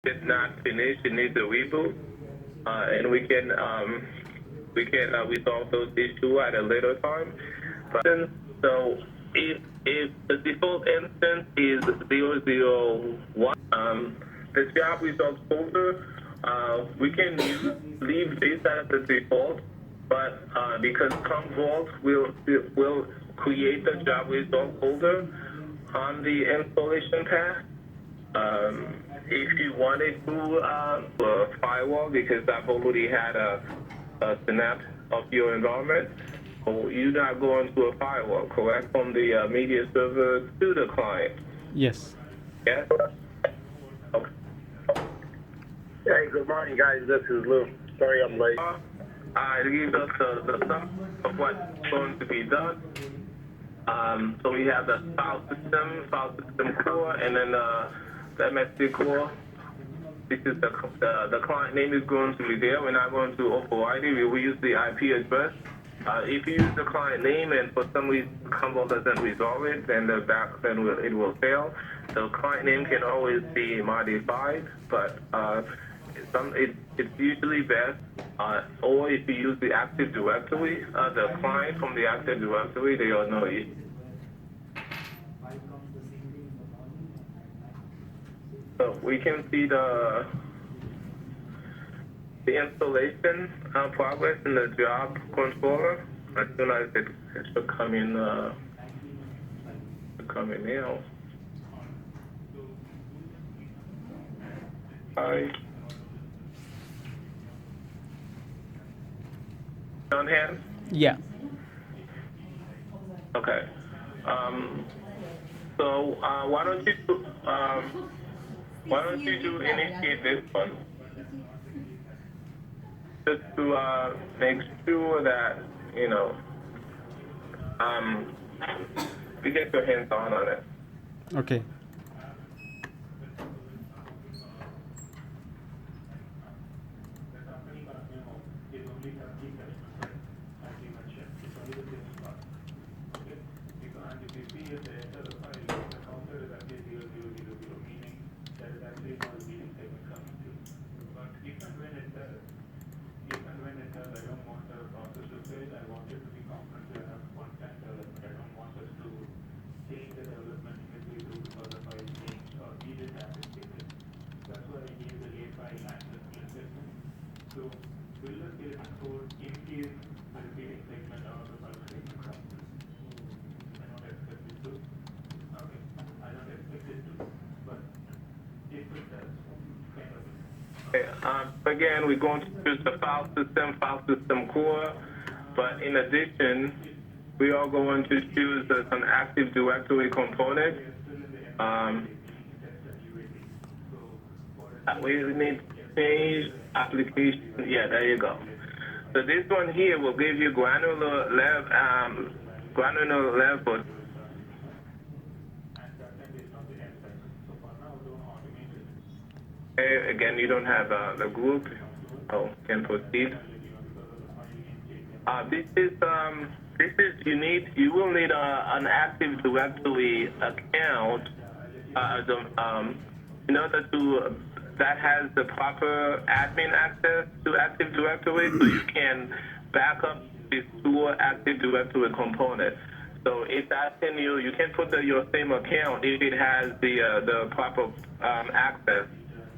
it's not finished, it needs a reboot, and we can resolve those issues at a later time. But so if the default instance is 001, the job results folder, we can leave this as the default, but because Commvault will create the job result folder on the installation path. If you wanted to a firewall, because I've already had a snap of your environment, so you're not going to a firewall, correct? From the media server to the client. Yes. Yes? Okay. Hey, good morning, guys. This is Lou. Sorry I'm late. I give us the sum of what's going to be done. So we have the file system core, and then the MSC core. This is the client name is going to be there. We're not going to override it. We will use the IP address. If you use the client name and for some reason Commvault doesn't resolve it, then it will fail. The client name can always be modified, but it's usually best. Or if you use the Active Directory, the client from the Active Directory, they all know it. So we can see the installation progress in the job controller. As soon as it should come in now. Hi. On hand? Yeah. Okay. So why don't you initiate this one? Just to make sure that, you get your hands on it. Okay. Again, we're going to choose the file system core, but in addition, we are going to choose an Active Directory component. We need to change application. Yeah, there you go. So this one here will give you granular level. Again, you don't have the group. Oh, can proceed. You will need an Active Directory account in order to that has the proper admin access to Active Directory, so you can back up this store Active Directory component. So it's asking you can put your same account if it has the proper access.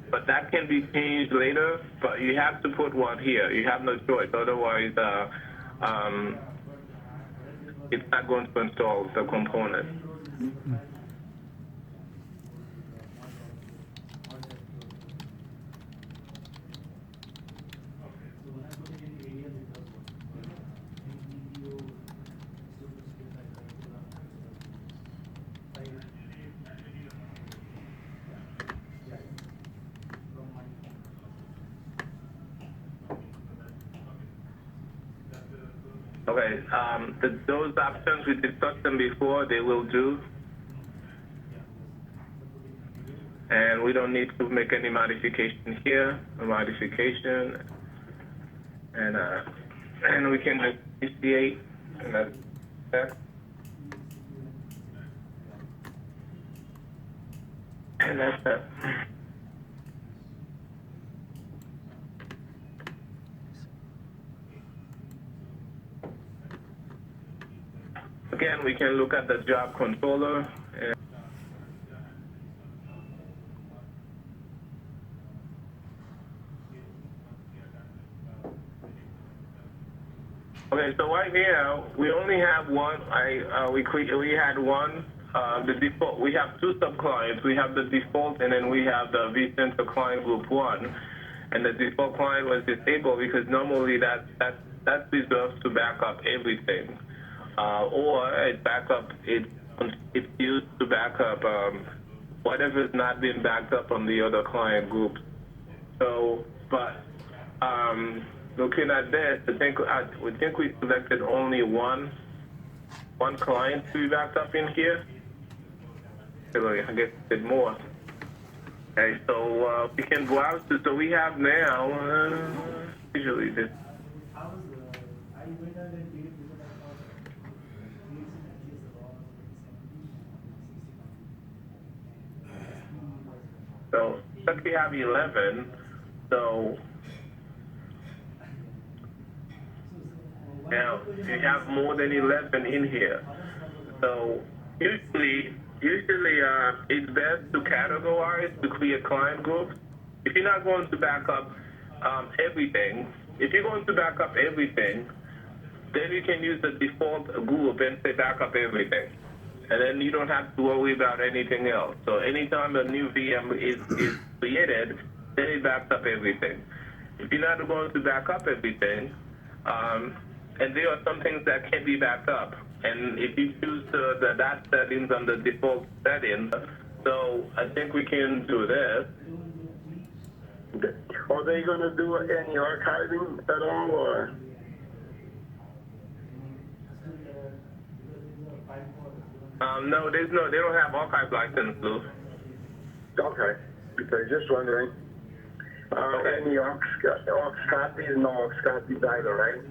But that can be changed later, but you have to put one here. You have no choice. Otherwise, it's not going to install the component. Mm-hmm. Okay, those options, we discussed them before, they will do. And we don't need to make any modification here, and we can just initiate, and that's that. And that's that. again, we can look at the job controller. And okay, so right now we only have one. We had one. The default. We have two subclients. We have the default, and then we have the vCenter client group 1. And the default client was disabled because normally that reserves to back up everything, or it's used to back up whatever is not being backed up on the other client groups. So, but looking at this, we think we selected only one client to be backed up in here. I guess it's more. Okay, so we can browse this. So we have now, usually this. So since we have 11, so now you have more than 11 in here. So usually it's best to categorize to create client groups. If you're not going to back up everything, if you're going to back up everything, then you can use the default group and say back up everything. And then you don't have to worry about anything else. So anytime a new VM is created, then it backs up everything. If you're not going to back up everything, and there are some things that can be backed up. And if you choose that settings on the default settings, so I think we can do this. Are they going to do any archiving at all, or? No, they don't have archive license, Lou. Okay, okay, just wondering. Okay. Any aux copies? No aux copies either, right?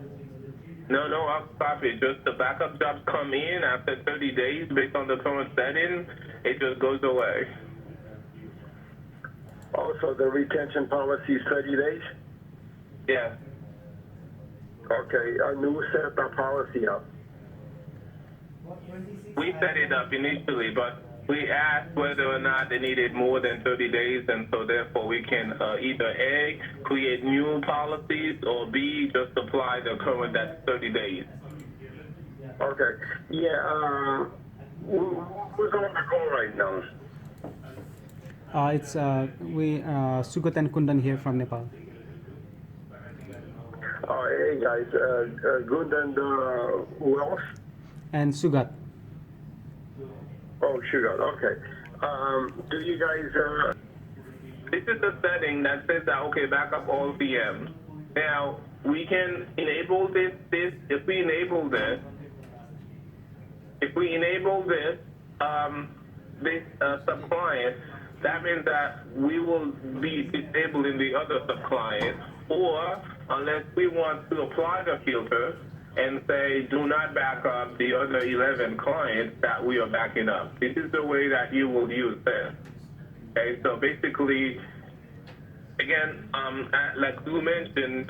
No aux copy. Just the backup jobs come in after 30 days based on the current setting. It just goes away. Also, the retention policy is 30 days? Yeah. Okay, who set that policy up? We set it up initially, but we asked whether or not they needed more than 30 days, and so therefore we can either A, create new policies, or B, just apply the current that's 30 days. Okay. Yeah, who's on the call right now? It's Sugat and Kundan here from Nepal. Hey guys, good and who else? And Sugat. Oh, sugar. Okay. Do you guys? This is the setting that says that okay, back up all VMs. Now we can enable this. If we enable this, subclient, that means that we will be disabling the other subclient, or unless we want to apply the filter and say do not back up the other 11 clients that we are backing up. This is the way that you will use this. Okay, so basically, again, like you mentioned,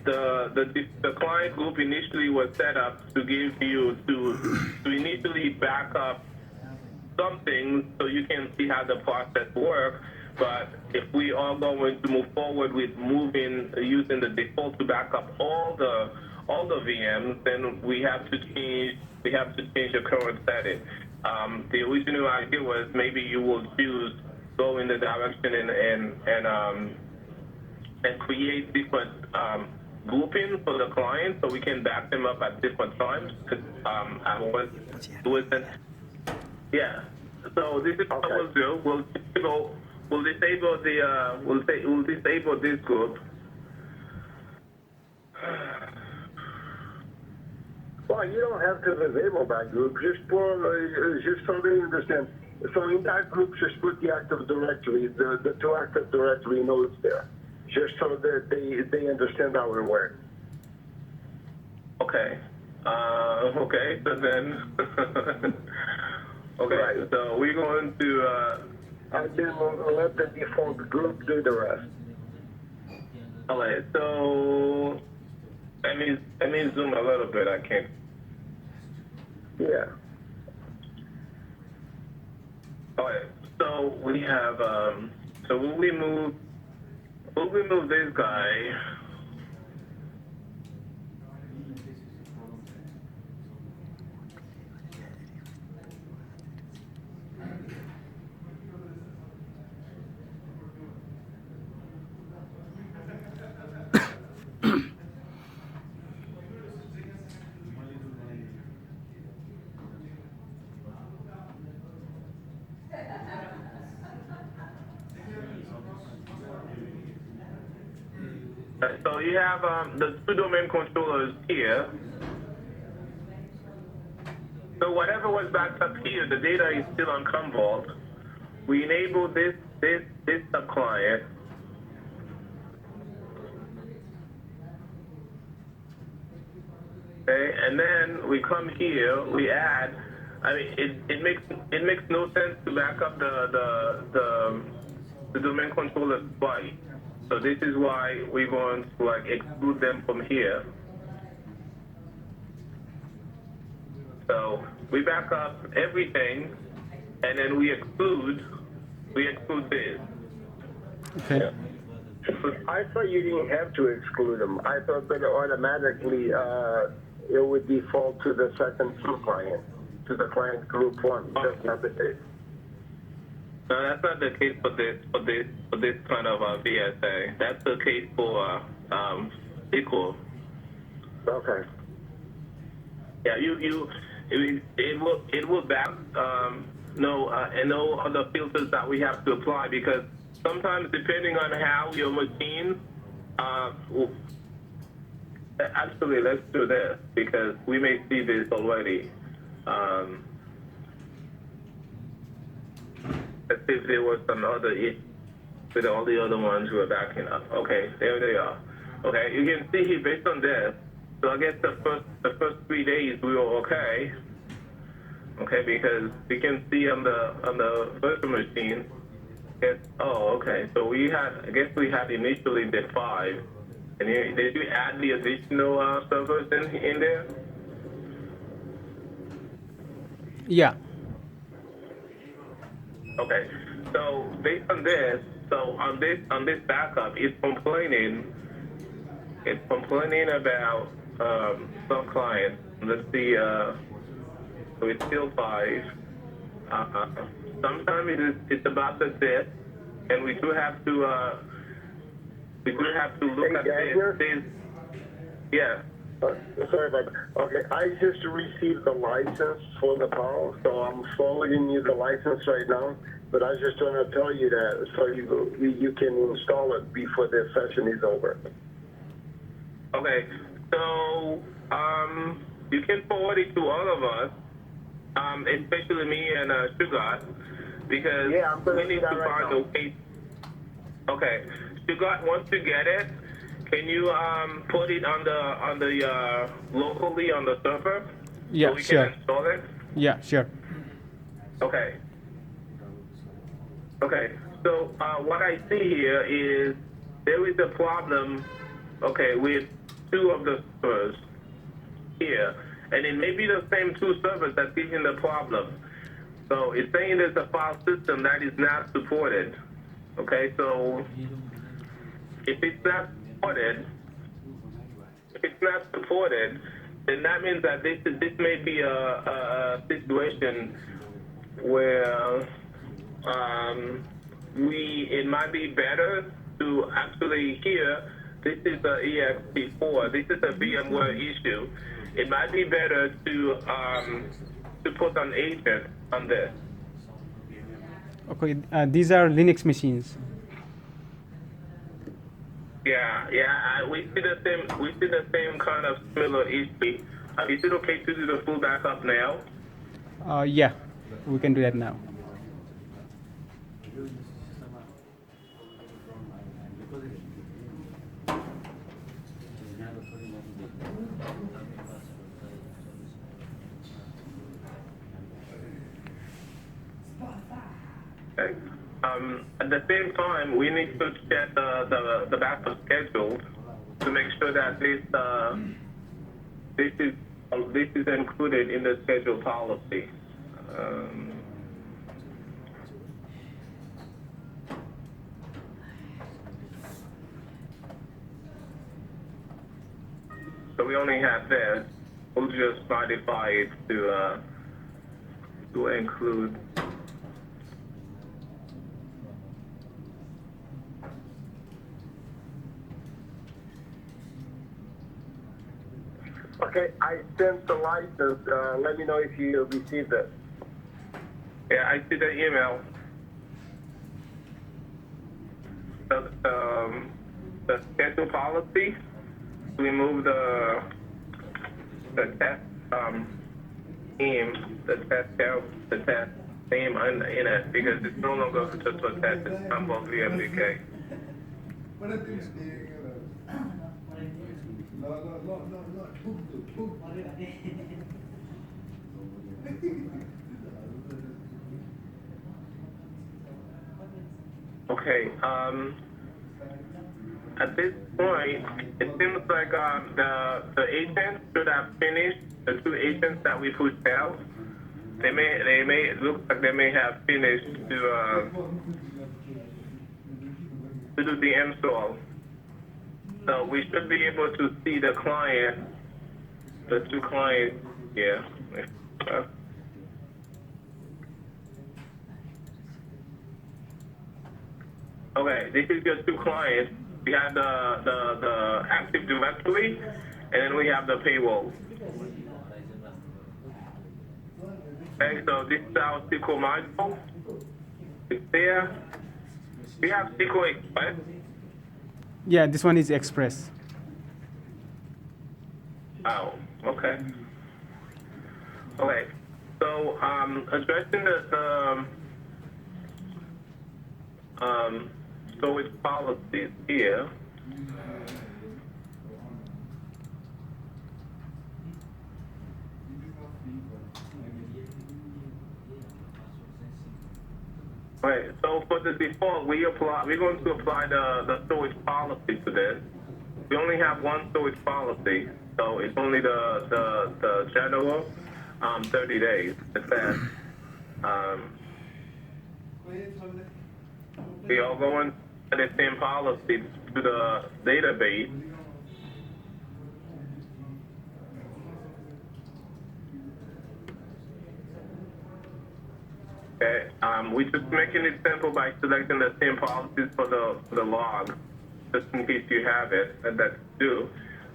the client group initially was set up to give you to initially back up something so you can see how the process works. But if we are going to move forward with using the default to back up all the VMs, then we have to change the current setting. The original idea was maybe you will go in the direction and create different groupings for the client so we can back them up at different times. Yeah. So this is what we'll do. We'll disable this group. Well, you don't have to disable that group. Just so they understand. So in that group, just put the Active Directory, the two Active Directory nodes there, just so that they understand how it works. Okay. Okay. So then. Okay. Right. So we're going to. And then we'll let the default group do the rest. All right. So let me zoom a little bit. I can't. Yeah. Okay, so we have so we'll remove this guy. So you have the two domain controllers here. So whatever was backed up here, the data is still on Commvault. We enable this subclient. Okay, and then we come here, we add. I mean, it makes no sense to back up the domain controller twice. So this is why we're going to like exclude them from here. So we back up everything, and then we exclude this. Okay. Yeah. I thought you didn't have to exclude them. I thought that automatically it would default to the second subclient, to the client group 1. That's not the case. No, that's not the case for this kind of VSA. That's the case for SQL. Okay. Yeah, it will back no other filters that we have to apply, because sometimes depending on how your machine actually, let's do this because we may see this already. Let's see if there was some other issue with all the other ones who are backing up. Okay, there they are. Okay, you can see here based on this. So I guess the first 3 days we were okay. Okay, because we can see on the virtual machine. Okay. So I guess we had initially the 5. And did you add the additional servers in there? Yeah. Okay. So based on this, on this backup, it's complaining about some clients. Let's see. So it's still 5. Sometimes it's about the disk, and we do have to look at this. Yeah. Sorry about that. Okay, I just received the license for the PAL, so I'm forwarding you the license right now. But I just want to tell you that so you can install it before the session is over. Okay. So you can forward it to all of us, especially me and Sugat, because we need to find a way. Okay. Sugat, once you get it, can you put it on the locally on the server? Yeah, so we sure. can install it? Yeah, sure. Okay. Okay. So what I see here is there is a problem, okay, with 2 of the servers here. And it may be the same 2 servers that's giving the problem. So it's saying there's a file system that is not supported. Okay, so if it's not supported, then that means that this may be a situation where it might be better to actually here. This is the ext4. This is a VMware issue. It might be better to put an agent on this. Okay, these are Linux machines. Yeah. We see the same kind of similar issue. Is it okay to do the full backup now? Yeah, we can do that now. Okay. At the same time, we need to check the backup schedule to make sure that this is This is included in the schedule policy. So we only have this. We'll just modify it to include. Okay, I sent the license. Let me know if you received it. Yeah, I see the email. The schedule policy. Remove the test name, the test name in it because it's no longer just a test. It's Commvault VMDK. Okay. At this point, it seems like the agents should have finished. The two agents that we pushed out, they may look like they may have finished to do the install. So we should be able to see the client, the two clients. Yeah. Okay, this is your two clients. We have the Active Directory, and then we have the payroll. Okay, so this is our SQL module. It's there. We have SQL Express. Yeah, this one is Express. Oh, okay. Okay, so addressing the storage policies here. Right. So for the default, we're going to apply the storage policy to this. We only have one storage policy, so it's only the general 30 days. It's that. We are going to the same policy to the database. Okay, we're just making it simple by selecting the same policies for the log, just in case you have it, and that's due.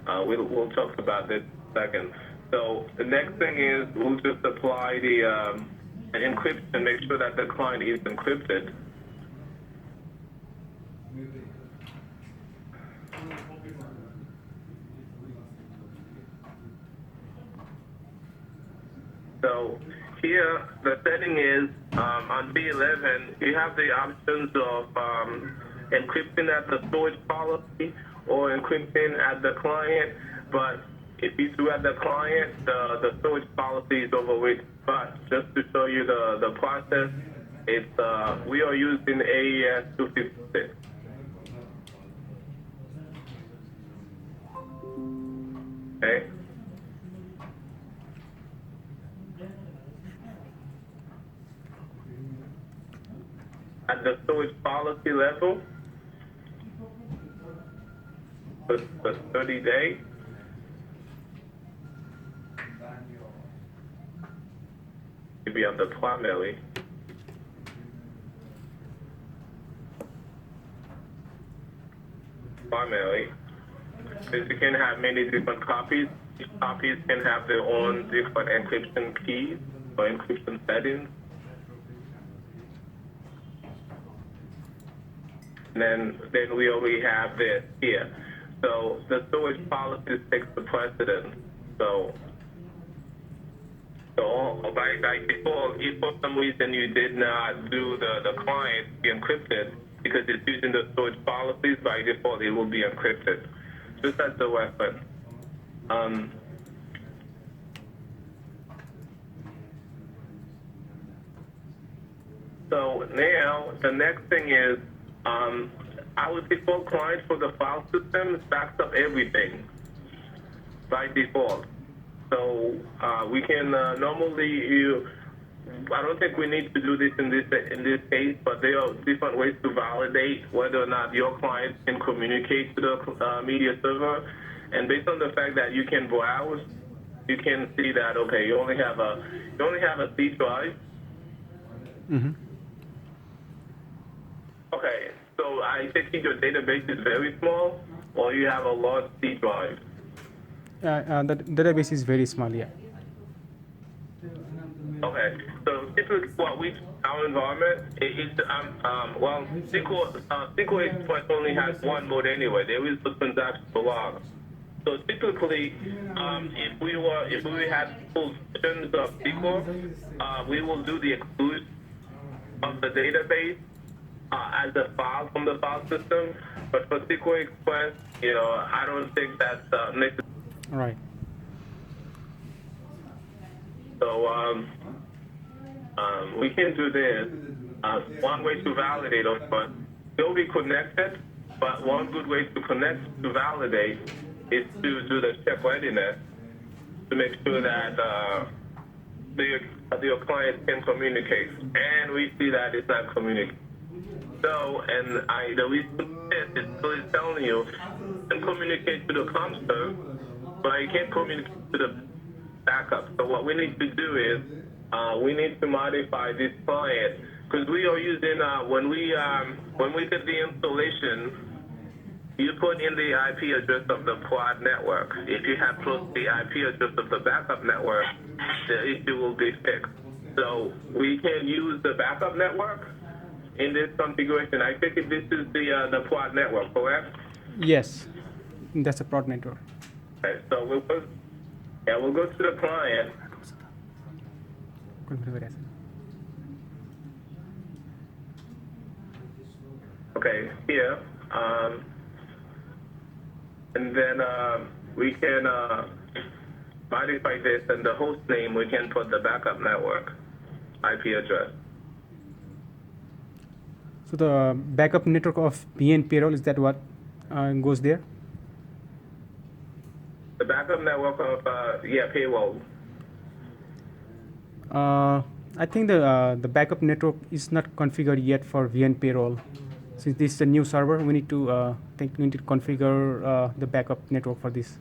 We'll talk about this in a second. So the next thing is we'll just apply the encryption, make sure that the client is encrypted. So here, the setting is on B11, you have the options of encrypting at the storage policy or encrypting at the client. But if you do at the client, the storage policy is overwritten. But just to show you the process, it's we are using AES 256. Okay. At the storage policy level, the 30-day, to be on the primary. Because you can have many different copies. Each copies can have their own different encryption keys or encryption settings. And then we already have this here. So the storage policy takes the precedence. So by default, if for some reason you did not do the client be encrypted because it's using the storage policies, by default it will be encrypted. Just as a reference. So now the next thing is our default client for the file system backs up everything by default. So we can normally you. I don't think we need to do this in this case, but there are different ways to validate whether or not your client can communicate to the media server. And based on the fact that you can browse, you can see that okay, you only have a C drive. Mm-hmm. Okay, so I think your database is very small, or you have a large C drive. The database is very small. Yeah. Okay, so typically what we our environment is well SQL Express only has one mode anyway. There is the transactional log. So typically, if we had full versions of SQL, we will do the exclusion of the database as a file from the file system. But for SQL Express, I don't think that's necessary. Right. So we can do this. One way to validate, of course, they'll be connected, but one good way to connect to validate is to do the check readiness to make sure that your client can communicate. And we see that it's not communicating. So, and the reason is it's telling you can communicate to the ComServe, but you can't communicate to the backup. So what we need to do is we need to modify this client because we are using when we did the installation, you put in the IP address of the quad network. If you have close the IP address of the backup network, the issue will be fixed. So we can use the backup network in this configuration. I think this is the quad network, correct? Yes, that's a prod network. Okay, so we'll go to the client. Okay, here, and then we can modify this, and the host name we can put the backup network IP address. So the backup network of VN payroll, is that what goes there? The backup network of payroll. I think the backup network is not configured yet for VN payroll. Since this is a new server, we need to configure the backup network for this.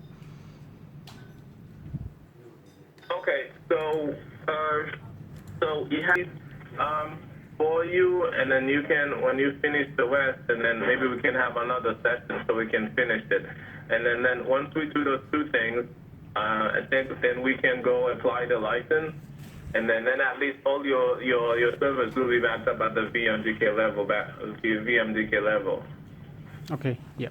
Okay, so you have for you, and then you can when you finish the rest, and then maybe we can have another session so we can finish it, and then once we do those two things, I think then we can go apply the license. And then at least all your servers will be backed up at the VMDK level. Okay. Yeah.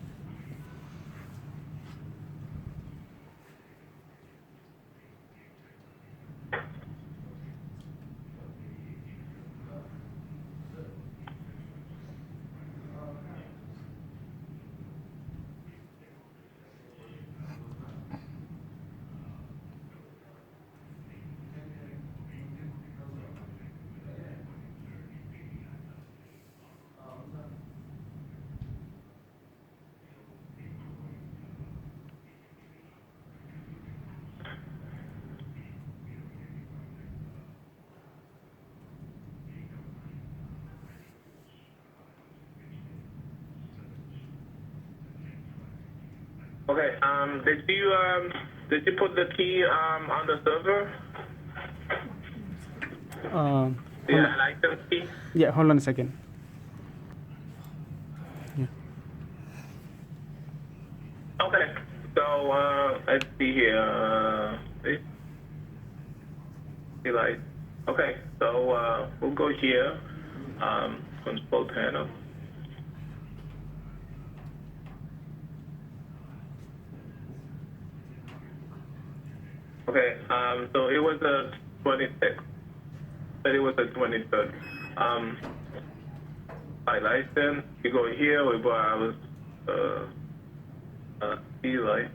Okay. Did you put the key on the server? Yeah, license key. Yeah. Hold on a second. Yeah. Okay. So let's see here. Okay. So we'll go here. Control panel. Okay, so it was a 26th, but it was a 23rd. My license, you go here, we browse E-Light.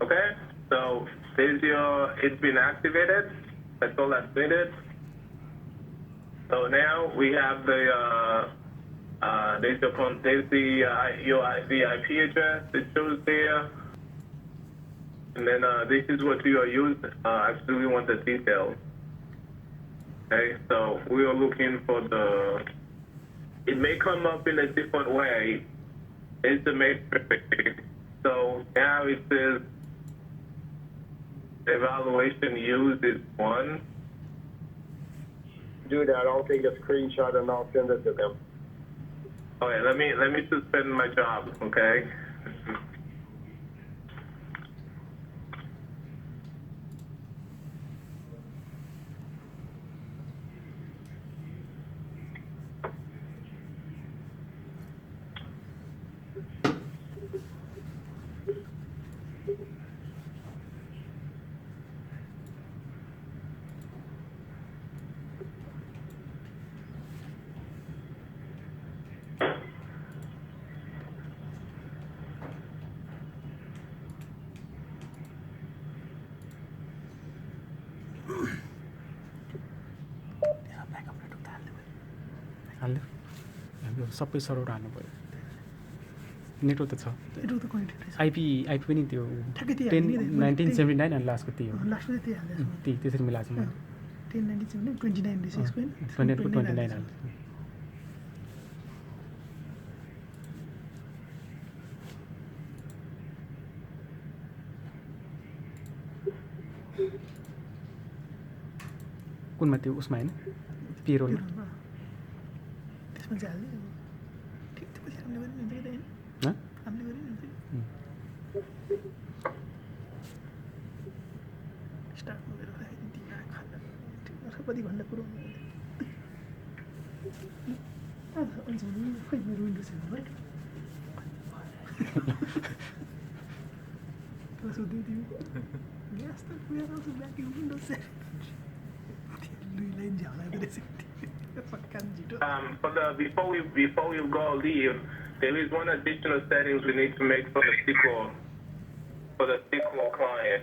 Okay, so it's been activated. That's all that's needed. So now we have the IP address. It shows there, and then this is what you are using. Actually, we want the details. Okay, so we are looking for the. It may come up in a different way. It's the matrix. So now it says evaluation used is 1. Do that. I'll take a screenshot and I'll send it to them. Okay, let me suspend my job, okay? हाल्यो हाम्रो सबै server हाल्नु पऱ्यो network त छ network त connected रहेछ IP पनि त्यो ठ्याक्कै त्यही 10 हाल्ने नि 1979 अनि लास्टको त्यही हो लास्टमा चाहिँ त्यही हाल्दैछ त्यही त्यसरी मिलाएको छु मैले 1097 29 रहेछ यसको होइन 29 हाल्छु कुनमा त्यो उसमा होइन पेरोल त्यसमा चाहिँ हाल्ने अब ठिक त्यो पछि हामीले गरे नि हुन्छ कि त होइन हामीले गरे नि हुन्छ स्टार्टमा गएर राखेँ दिना खाना ठिक कति घन्टा पुऱ्याउनु अहिले खोइ मेरो विन्डो छैन है सोध्दै तिमी ग्यास त पुगेर आउँछ ब्याकिङ विन्डो चाहिँ दुई लाइन झ्याउ लाग्दो रहेछ पक्का छिटो Before we go leave, there is one additional settings we need to make for the SQL client.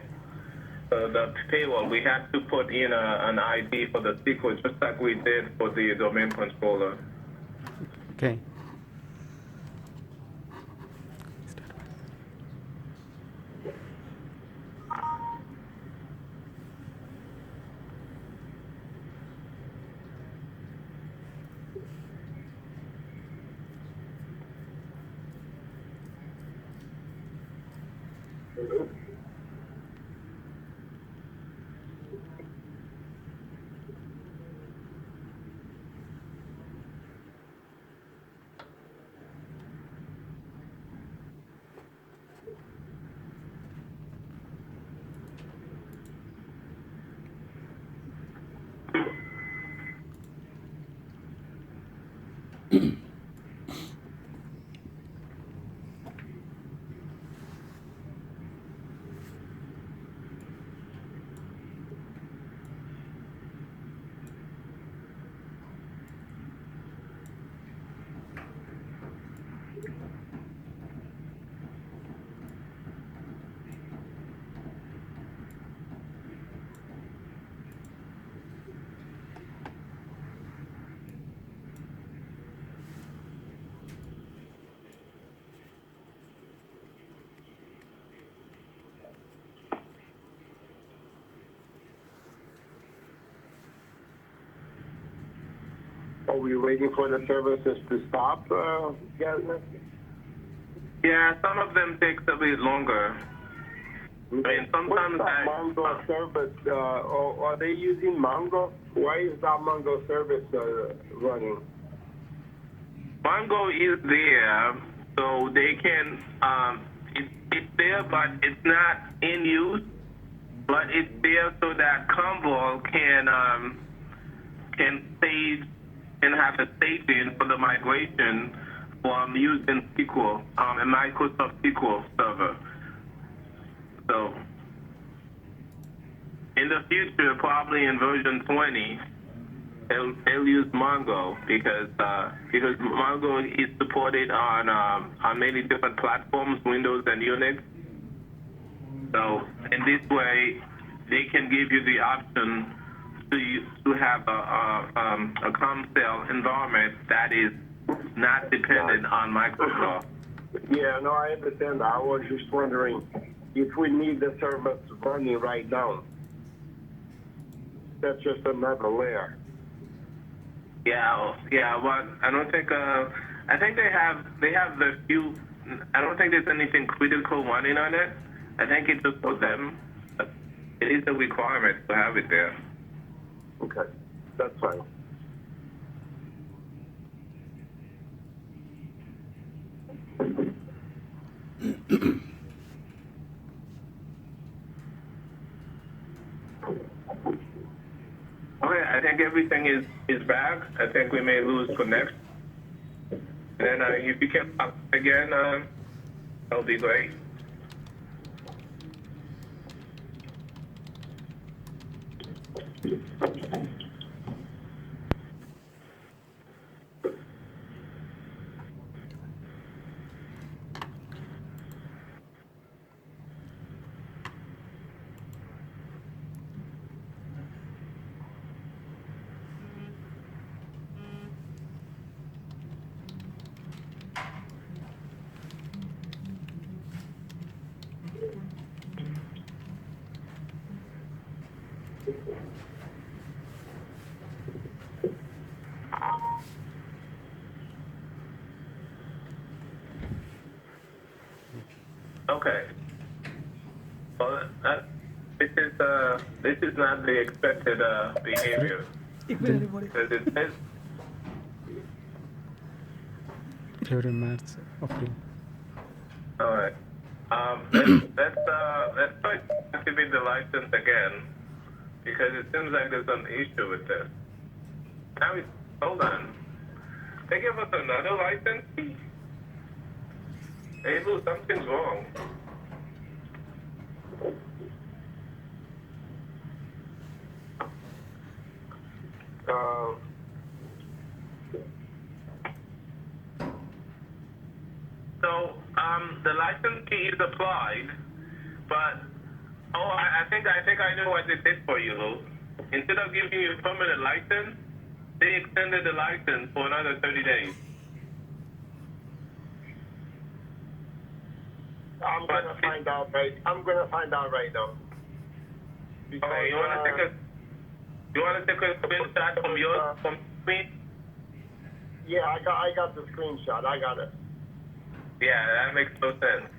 The payroll, we have to put in an ID for the SQL, just like we did for the domain controller. Okay. Are we waiting for the services to stop, Gardner? Yeah, some of them takes a bit longer. I mean, sometimes What's that Mongo service? Are they using Mongo? Why is that Mongo service running? Mongo is there, so they can. It's there, but it's not in use. But it's there so that Commvault can stage and have a staging for the migration from using SQL, a Microsoft SQL server. So in the future, probably in version 20, they'll use Mongo because Mongo is supported on many different platforms, Windows and Unix. So in this way, they can give you the option to have a Commvault environment that is not dependent on Microsoft. Yeah, no, I understand. I was just wondering if we need the service running right now. That's just another layer. Yeah, yeah. Well, I don't think. I think they have the few. I don't think there's anything critical running on it. I think it's just for them. But it is a requirement to have it there. Okay, that's fine. Okay, I think everything is back. I think we may lose connection. And then if you can pop again, that'll be great. Okay. Well, this is not the expected behavior. एक minute अरे बोले Because it says Theory maths. Okay. all right. Let's try to activate the license again because it seems like there's an issue with this. Now hold on. They give us another license. Hey, Lou, something's wrong. So the license key is applied, but I think I know what they did for you, Lou. Instead of giving you a permanent license, they extended the license for another 30 days. I'm gonna find out right now. Because, Okay, you want to take a screenshot from me? Yeah, I got the screenshot. I got it. Yeah, that makes no sense.